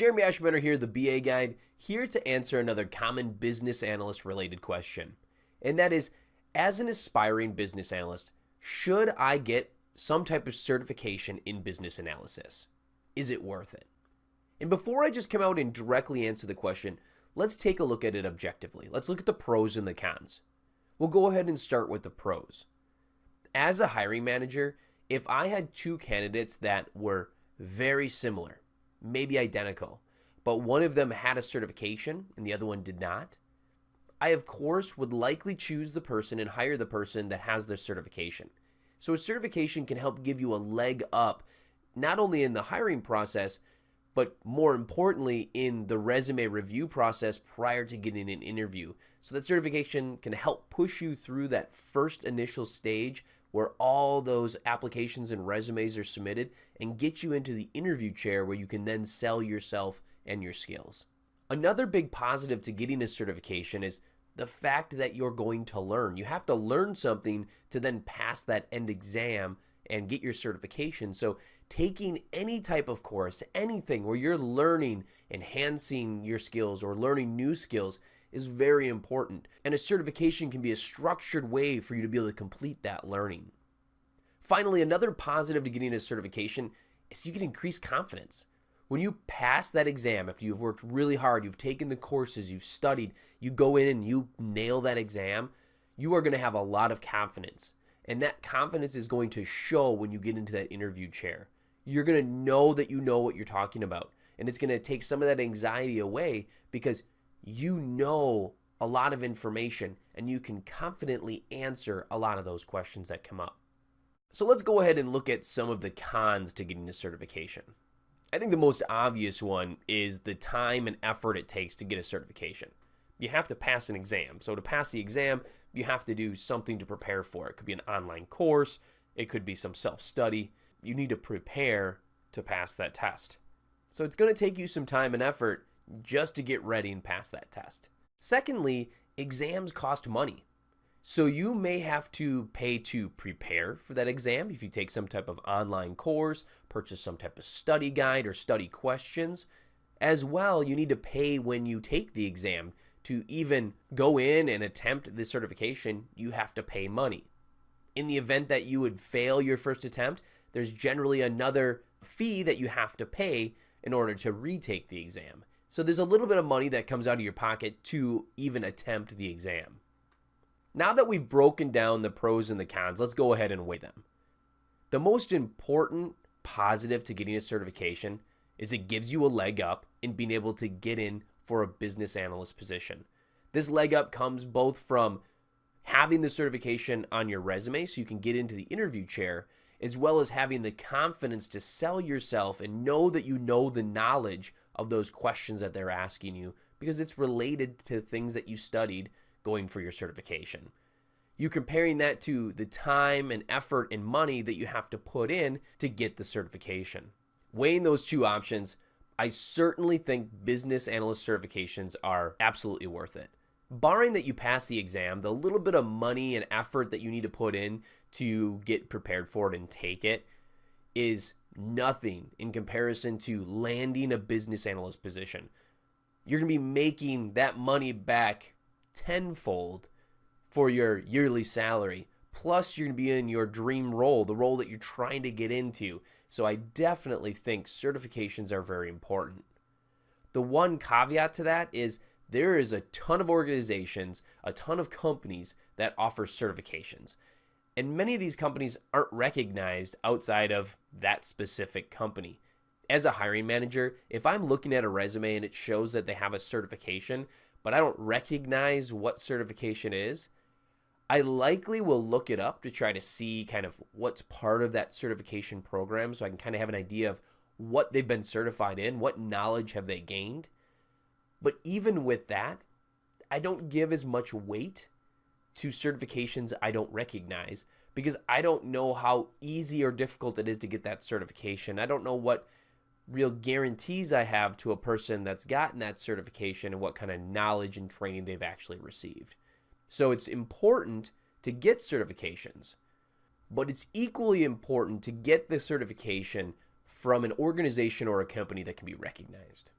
Jeremy Ashbetter here, the BA Guide, here to answer another common business analyst related question. And that is, as an aspiring business analyst, should I get some type of certification in business analysis? Is it worth it? And before I just come out and directly answer the question, let's take a look at it objectively. Let's look at the pros and the cons. We'll go ahead and start with the pros. As a hiring manager, if I had two candidates that were very similar, maybe identical, but one of them had a certification and the other one did not, I of course would likely choose the person and hire the person that has their certification. So a certification can help give you a leg up, not only in the hiring process, but more importantly in the resume review process prior to getting an interview. So that certification can help push you through that first initial stage where all those applications and resumes are submitted and get you into the interview chair where you can then sell yourself and your skills. Another big positive to getting a certification is the fact that you're going to learn. You have to learn something to then pass that end exam and get your certification. So taking any type of course, anything where you're learning, enhancing your skills or learning new skills is very important. And a certification can be a structured way for you to be able to complete that learning. Finally, another positive to getting a certification is you can increase confidence. When you pass that exam, after you've worked really hard, you've taken the courses, you've studied, you go in and you nail that exam, you are going to have a lot of confidence. And that confidence is going to show when you get into that interview chair. You're going to know that you know what you're talking about. And it's going to take some of that anxiety away because you know a lot of information and you can confidently answer a lot of those questions that come up. So let's go ahead and look at some of the cons to getting a certification. I think the most obvious one is the time and effort it takes to get a certification. You have to pass an exam. So to pass the exam, you have to do something to prepare for it. It could be an online course. It could be some self-study. You need to prepare to pass that test. So it's going to take you some time and effort just to get ready and pass that test. Secondly, exams cost money. So you may have to pay to prepare for that exam if you take some type of online course, purchase some type of study guide or study questions. As well, you need to pay when you take the exam. To even go in and attempt the certification, you have to pay money. In the event that you would fail your first attempt, there's generally another fee that you have to pay in order to retake the exam. So there's a little bit of money that comes out of your pocket to even attempt the exam. Now that we've broken down the pros and the cons, let's go ahead and weigh them. The most important positive to getting a certification is it gives you a leg up in being able to get in for a business analyst position. This leg up comes both from having the certification on your resume so you can get into the interview chair, as well as having the confidence to sell yourself and know that you know the knowledge of those questions that they're asking you because it's related to things that you studied going for your certification. You're comparing that to the time and effort and money that you have to put in to get the certification. Weighing those two options, I certainly think business analyst certifications are absolutely worth it. Barring that you pass the exam, the little bit of money and effort that you need to put in to get prepared for it and take it is nothing in comparison to landing a business analyst position. You're going to be making that money back tenfold for your yearly salary. Plus, you're going to be in your dream role, the role that you're trying to get into. So I definitely think certifications are very important. The one caveat to that is there is a ton of organizations, a ton of companies that offer certifications. And many of these companies aren't recognized outside of that specific company. As a hiring manager, if I'm looking at a resume and it shows that they have a certification, but I don't recognize what certification is, I likely will look it up to try to see kind of what's part of that certification program so I can kind of have an idea of what they've been certified in, what knowledge have they gained. But even with that, I don't give as much weight to certifications I don't recognize because I don't know how easy or difficult it is to get that certification. I don't know what real guarantees I have to a person that's gotten that certification and what kind of knowledge and training they've actually received. So it's important to get certifications, but it's equally important to get the certification from an organization or a company that can be recognized.